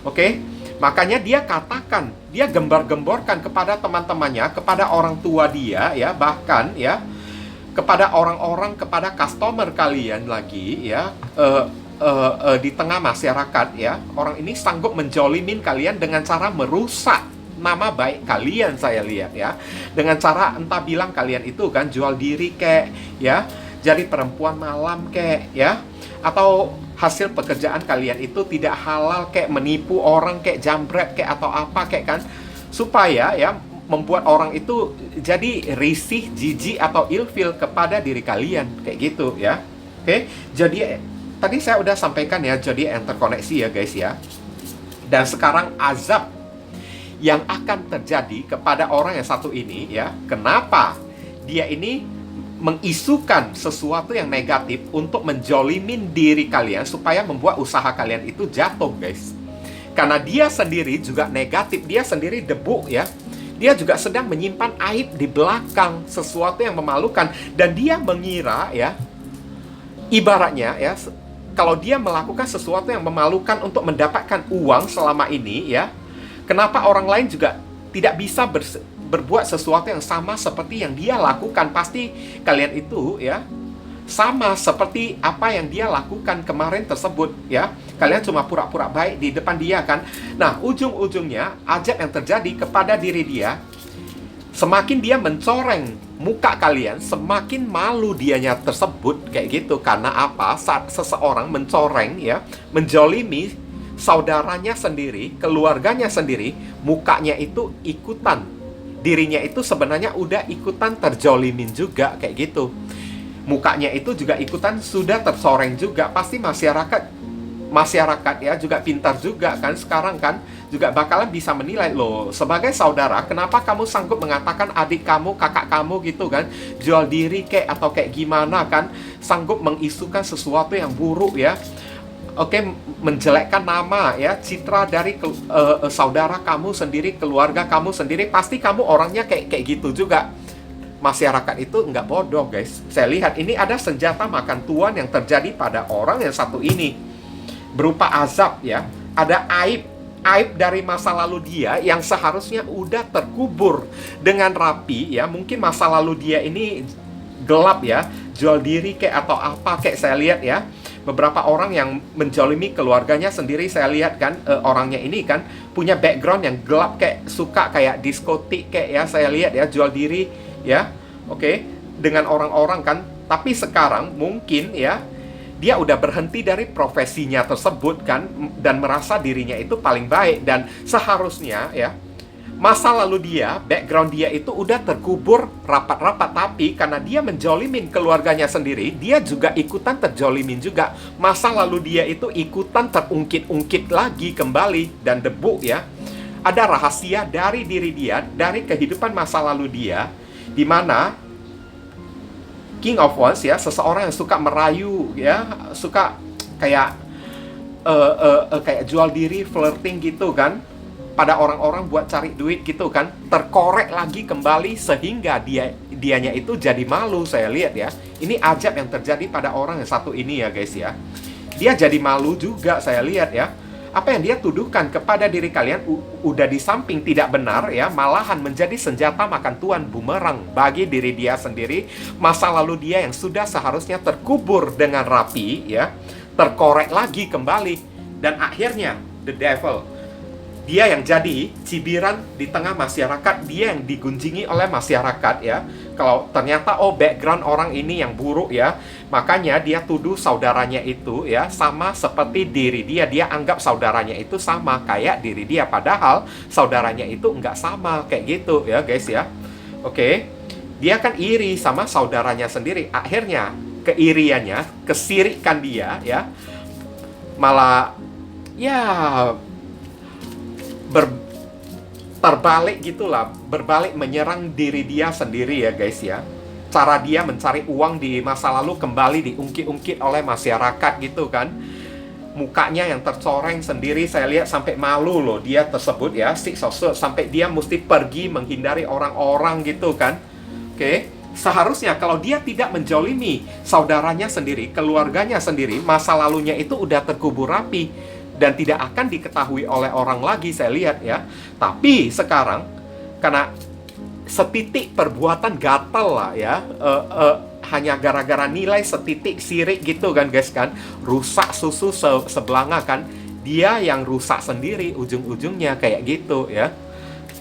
Oke? Makanya dia katakan, dia gembar-gemborkan kepada teman-temannya, kepada orang tua dia, ya, bahkan ya, kepada orang-orang, kepada customer kalian lagi, ya, di tengah masyarakat, ya, orang ini sanggup menjolimin kalian dengan cara merusak nama baik kalian, saya lihat, ya, dengan cara entah bilang kalian itu kan jual diri kek, ya, jadi perempuan malam kek, ya, atau hasil pekerjaan kalian itu tidak halal kayak menipu orang kayak jambret kayak atau apa kayak, kan, supaya ya membuat orang itu jadi risih, jijik atau ilfil kepada diri kalian kayak gitu, ya. Oke, jadi tadi saya udah sampaikan ya, jadi yang terkoneksi ya guys ya. Dan sekarang azab yang akan terjadi kepada orang yang satu ini, ya. Kenapa dia ini mengisukan sesuatu yang negatif untuk menjolimin diri kalian supaya membuat usaha kalian itu jatuh, guys. Karena dia sendiri juga negatif, dia sendiri debu, ya. Dia juga sedang menyimpan aib di belakang, sesuatu yang memalukan, dan dia mengira, ya, ibaratnya ya, kalau dia melakukan sesuatu yang memalukan untuk mendapatkan uang selama ini, ya, kenapa orang lain juga tidak bisa berbuat sesuatu yang sama seperti yang dia lakukan? Pasti kalian itu, ya, sama seperti apa yang dia lakukan kemarin tersebut, ya. Kalian cuma pura-pura baik di depan dia, kan. Nah, ujung-ujungnya azab yang terjadi kepada diri dia, semakin dia mencoreng muka kalian, semakin malu dianya tersebut kayak gitu. Karena apa? Saat seseorang mencoreng, ya, menjolimi saudaranya sendiri, keluarganya sendiri, mukanya itu ikutan, dirinya itu sebenarnya udah ikutan terjolimin juga kayak gitu. Mukanya itu juga ikutan sudah tercoreng juga. Pasti masyarakat ya juga pintar juga kan sekarang, kan, juga bakalan bisa menilai, loh, sebagai saudara kenapa kamu sanggup mengatakan adik kamu, kakak kamu gitu kan jual diri kayak atau kayak gimana, kan, sanggup mengisukan sesuatu yang buruk, ya. Oke, menjelekkan nama, ya, citra dari saudara kamu sendiri, keluarga kamu sendiri. Pasti kamu orangnya kayak gitu juga. Masyarakat itu nggak bodoh, guys. Saya lihat ini ada senjata makan tuan yang terjadi pada orang yang satu ini, berupa azab, ya. Ada aib dari masa lalu dia yang seharusnya udah terkubur dengan rapi, ya. Mungkin masa lalu dia ini gelap, ya, jual diri kayak atau apa kayak, saya lihat, ya. Beberapa orang yang menjolimi keluarganya sendiri, saya lihat, kan, orangnya ini kan punya background yang gelap, kayak suka kayak diskotik kayak, ya, saya lihat, ya, jual diri, ya, oke, dengan orang-orang, kan. Tapi sekarang mungkin, ya, dia udah berhenti dari profesinya tersebut, kan, dan merasa dirinya itu paling baik. Dan seharusnya, ya, masa lalu dia, background dia itu udah terkubur rapat-rapat. Tapi karena dia menjolimin keluarganya sendiri, dia juga ikutan terjolimin juga. Masa lalu dia itu ikutan terungkit-ungkit lagi kembali. Dan debu, ya, ada rahasia dari diri dia, dari kehidupan masa lalu dia, di mana King of Wands, ya, seseorang yang suka merayu, ya, suka kayak kayak jual diri, flirting gitu, kan, pada orang-orang buat cari duit gitu, kan, terkorek lagi kembali sehingga dianya itu jadi malu, saya lihat, ya. Ini azab yang terjadi pada orang yang satu ini, ya, guys, ya. Dia jadi malu juga, saya lihat, ya. Apa yang dia tuduhkan kepada diri kalian udah di samping tidak benar, ya, malahan menjadi senjata makan tuan bumerang bagi diri dia sendiri. Masa lalu dia yang sudah seharusnya terkubur dengan rapi, ya, terkorek lagi kembali. Dan akhirnya the devil, dia yang jadi cibiran di tengah masyarakat, dia yang digunjingi oleh masyarakat, ya. Kalau ternyata, oh, background orang ini yang buruk, ya, makanya dia tuduh saudaranya itu, ya, sama seperti diri dia. Dia anggap saudaranya itu sama kayak diri dia, padahal saudaranya itu nggak sama kayak gitu, ya, guys, ya. Oke, dia kan iri sama saudaranya sendiri. Akhirnya keiriannya, kesirikan dia, ya, malah, ya, terbalik gitulah, berbalik menyerang diri dia sendiri, ya, guys, ya. Cara dia mencari uang di masa lalu kembali diungkit-ungkit oleh masyarakat gitu, kan. Mukanya yang tercoreng sendiri, saya lihat sampai malu loh dia tersebut, ya, si sosok, sampai dia mesti pergi menghindari orang-orang gitu, kan. Oke, Seharusnya kalau dia tidak menjolimi saudaranya sendiri, keluarganya sendiri, masa lalunya itu udah terkubur rapi dan tidak akan diketahui oleh orang lagi, saya lihat ya. Tapi sekarang karena setitik perbuatan gatal lah ya, hanya gara-gara nilai setitik sirik gitu kan guys kan, rusak susu sebelanga kan, dia yang rusak sendiri ujung-ujungnya kayak gitu ya.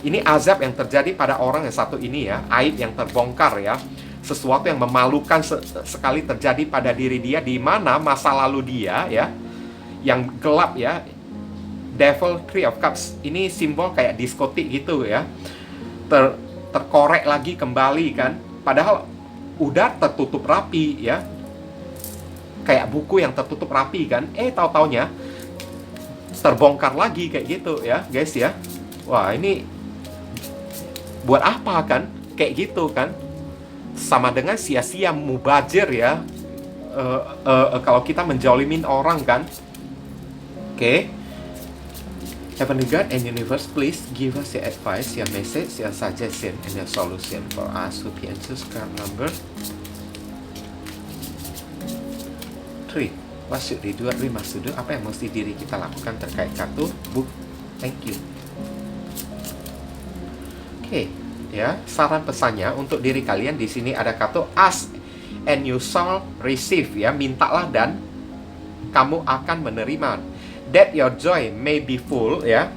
Ini azab yang terjadi pada orang yang satu ini ya, aib yang terbongkar ya. Sesuatu yang memalukan sekali terjadi pada diri dia, di mana masa lalu dia ya, yang gelap ya. Devil Three of Cups, ini simbol kayak diskotik gitu ya. Terkorek lagi kembali kan. Padahal udah tertutup rapi ya. Kayak buku yang tertutup rapi kan. Tahu-taunya terbongkar lagi kayak gitu ya guys ya. Wah, ini buat apa kan? Kayak gitu kan? Sama dengan sia-sia mubazir ya. Kalau kita menjolimin orang kan. Oke. Heavenly God and Universe, please give us your advice, your message, your suggestion, and your solution for us who answers card number 3. What should we do? We must do. Apa yang mesti diri kita lakukan terkait kartu book? Thank you. Oke, ya, saran pesannya untuk diri kalian di sini ada kartu ask and you shall receive ya, mintalah dan kamu akan menerima. That your joy may be full ya.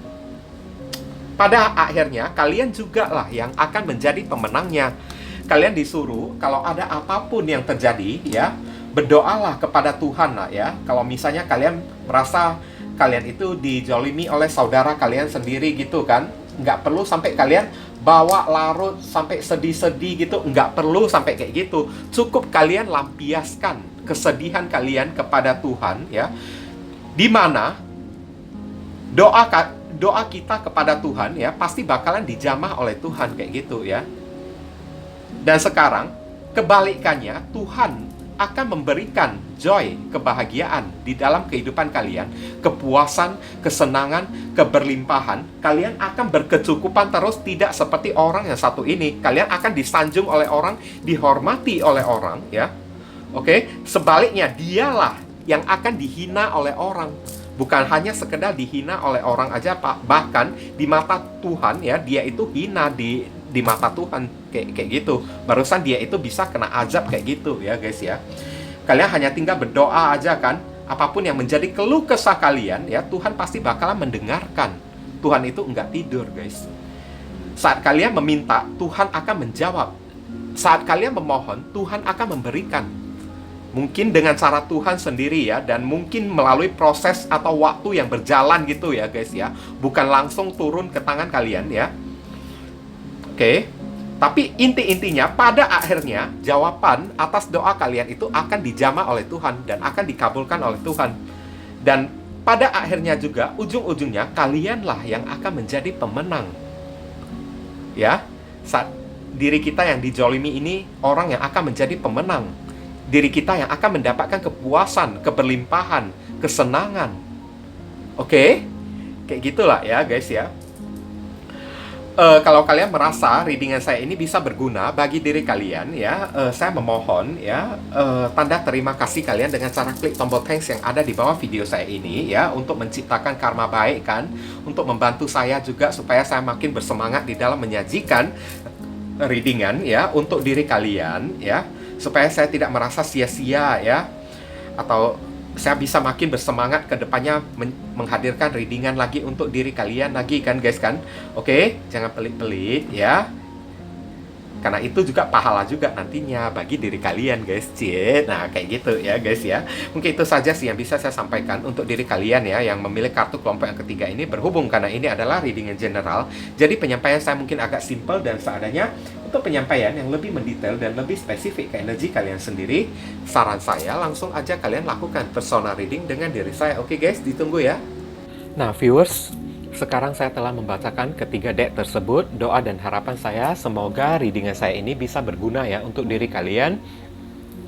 Pada akhirnya kalian juga lah yang akan menjadi pemenangnya. Kalian disuruh kalau ada apapun yang terjadi ya, berdoalah kepada Tuhan lah ya. Kalau misalnya kalian merasa kalian itu dijolimi oleh saudara kalian sendiri gitu kan, nggak perlu sampai kalian bawa larut sampai sedih-sedih gitu, nggak perlu sampai kayak gitu. Cukup kalian lampiaskan kesedihan kalian kepada Tuhan ya, di mana doa kita kepada Tuhan ya pasti bakalan dijamah oleh Tuhan kayak gitu ya. Dan sekarang kebalikannya, Tuhan akan memberikan joy, kebahagiaan di dalam kehidupan kalian, kepuasan, kesenangan, keberlimpahan. Kalian akan berkecukupan terus, tidak seperti orang yang satu ini. Kalian akan disanjung oleh orang, dihormati oleh orang ya. Oke, sebaliknya dialah yang akan dihina oleh orang. Bukan hanya sekedar dihina oleh orang aja, Pak. Bahkan di mata Tuhan ya, dia itu hina di mata Tuhan kayak gitu. Barusan dia itu bisa kena azab kayak gitu ya guys ya. Kalian hanya tinggal berdoa aja kan. Apapun yang menjadi keluh kesah kalian ya, Tuhan pasti bakalan mendengarkan. Tuhan itu enggak tidur guys. Saat kalian meminta, Tuhan akan menjawab. Saat kalian memohon, Tuhan akan memberikan. Mungkin dengan cara Tuhan sendiri ya, dan mungkin melalui proses atau waktu yang berjalan gitu ya guys ya. Bukan langsung turun ke tangan kalian ya. Oke, tapi inti-intinya pada akhirnya jawaban atas doa kalian itu akan dijamah oleh Tuhan dan akan dikabulkan oleh Tuhan. Dan pada akhirnya juga ujung-ujungnya kalianlah yang akan menjadi pemenang. Ya, saat diri kita yang dijolimi ini orang yang akan menjadi pemenang. Diri kita yang akan mendapatkan kepuasan, keberlimpahan, kesenangan. Oke, kayak gitulah ya guys ya. Kalau kalian merasa readingan saya ini bisa berguna bagi diri kalian ya, saya memohon ya, tanda terima kasih kalian dengan cara klik tombol thanks yang ada di bawah video saya ini ya, untuk menciptakan karma baik kan, untuk membantu saya juga supaya saya makin bersemangat di dalam menyajikan readingan ya untuk diri kalian ya, supaya saya tidak merasa sia-sia ya, atau saya bisa makin bersemangat ke depannya menghadirkan readingan lagi untuk diri kalian lagi kan guys kan. Oke, jangan pelit-pelit ya. Karena itu juga pahala juga nantinya bagi diri kalian guys. Nah kayak gitu ya guys ya. Mungkin itu saja sih yang bisa saya sampaikan untuk diri kalian ya, yang memilih kartu kelompok yang ketiga ini. Berhubung karena ini adalah readingan general, jadi penyampaian saya mungkin agak simple dan seadanya. Untuk penyampaian yang lebih mendetail dan lebih spesifik ke energi kalian sendiri, saran saya langsung aja kalian lakukan personal reading dengan diri saya. Oke guys, ditunggu ya. Nah viewers, sekarang saya telah membacakan ketiga deck tersebut. Doa dan harapan saya semoga readingan saya ini bisa berguna ya untuk diri kalian.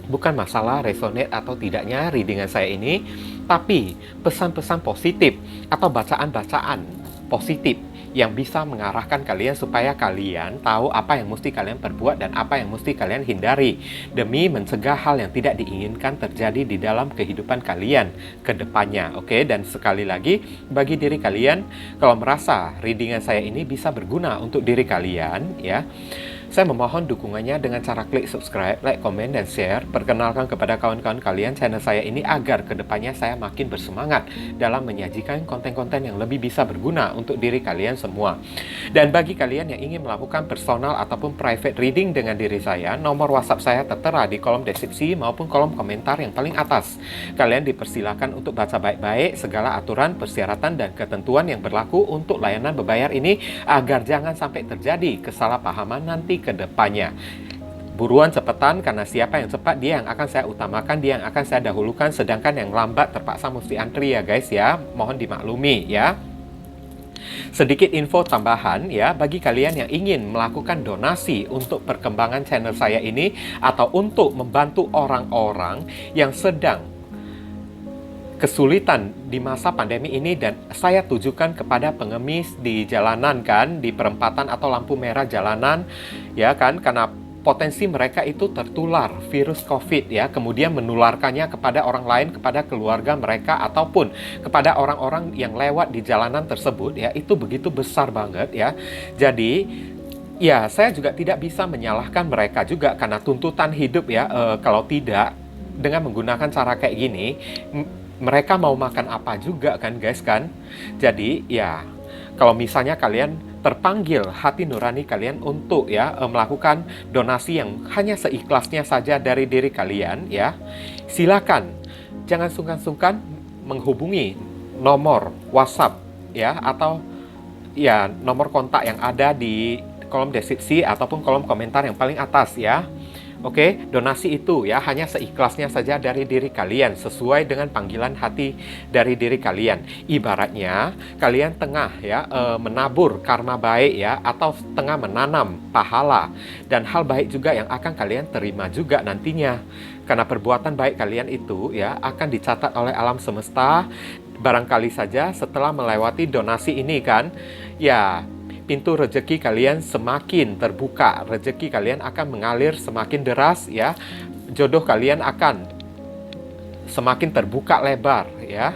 Bukan masalah resonate atau tidaknya readingan saya ini, tapi pesan-pesan positif atau bacaan-bacaan positif yang bisa mengarahkan kalian supaya kalian tahu apa yang mesti kalian perbuat dan apa yang mesti kalian hindari demi mencegah hal yang tidak diinginkan terjadi di dalam kehidupan kalian ke depannya. Oke, dan sekali lagi bagi diri kalian, kalau merasa readingan saya ini bisa berguna untuk diri kalian, ya, saya memohon dukungannya dengan cara klik subscribe, like, komen, dan share. Perkenalkan kepada kawan-kawan kalian channel saya ini agar kedepannya saya makin bersemangat dalam menyajikan konten-konten yang lebih bisa berguna untuk diri kalian semua. Dan bagi kalian yang ingin melakukan personal ataupun private reading dengan diri saya, nomor WhatsApp saya tertera di kolom deskripsi maupun kolom komentar yang paling atas. Kalian dipersilakan untuk baca baik-baik segala aturan, persyaratan, dan ketentuan yang berlaku untuk layanan berbayar ini agar jangan sampai terjadi kesalahpahaman nanti ke depannya. Buruan cepetan, karena siapa yang cepat dia yang akan saya utamakan, dia yang akan saya dahulukan, sedangkan yang lambat terpaksa mesti antri ya guys ya. Mohon dimaklumi ya. Sedikit info tambahan ya, bagi kalian yang ingin melakukan donasi untuk perkembangan channel saya ini atau untuk membantu orang-orang yang sedang kesulitan di masa pandemi ini, dan saya tujukan kepada pengemis di jalanan kan, di perempatan atau lampu merah jalanan ya kan, karena potensi mereka itu tertular virus COVID ya, kemudian menularkannya kepada orang lain, kepada keluarga mereka ataupun kepada orang-orang yang lewat di jalanan tersebut ya, itu begitu besar banget ya. Jadi ya, saya juga tidak bisa menyalahkan mereka juga karena tuntutan hidup ya. Kalau tidak dengan menggunakan cara kayak gini, mereka mau makan apa juga kan guys kan. Jadi ya, kalau misalnya kalian terpanggil hati nurani kalian untuk ya melakukan donasi yang hanya seikhlasnya saja dari diri kalian ya, silakan jangan sungkan-sungkan menghubungi nomor WhatsApp ya, atau ya nomor kontak yang ada di kolom deskripsi ataupun kolom komentar yang paling atas ya. Oke, donasi itu ya hanya seikhlasnya saja dari diri kalian, sesuai dengan panggilan hati dari diri kalian. Ibaratnya kalian tengah ya menabur karma baik ya, atau tengah menanam pahala dan hal baik juga yang akan kalian terima juga nantinya. Karena perbuatan baik kalian itu ya akan dicatat oleh alam semesta. Barangkali saja setelah melewati donasi ini kan, ya pintu rezeki kalian semakin terbuka, rezeki kalian akan mengalir semakin deras ya, jodoh kalian akan semakin terbuka lebar ya,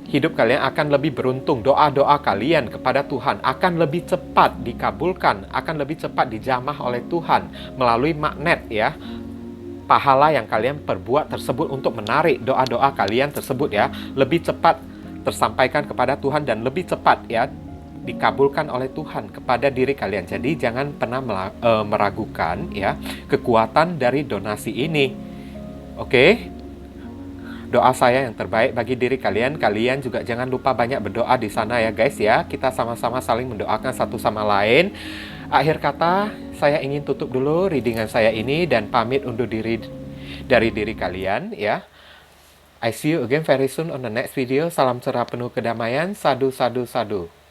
hidup kalian akan lebih beruntung, doa-doa kalian kepada Tuhan akan lebih cepat dikabulkan, akan lebih cepat dijamah oleh Tuhan melalui magnet ya, pahala yang kalian perbuat tersebut untuk menarik doa-doa kalian tersebut ya, lebih cepat tersampaikan kepada Tuhan dan lebih cepat ya dikabulkan oleh Tuhan kepada diri kalian. Jadi jangan pernah meragukan ya kekuatan dari donasi ini. Oke? Doa saya yang terbaik bagi diri kalian. Kalian juga jangan lupa banyak berdoa di sana ya guys ya. Kita sama-sama saling mendoakan satu sama lain. Akhir kata, saya ingin tutup dulu readingan saya ini dan pamit undur diri dari diri kalian ya. I see you again very soon on the next video. Salam cerah penuh kedamaian. Sadu, sadu, sadu.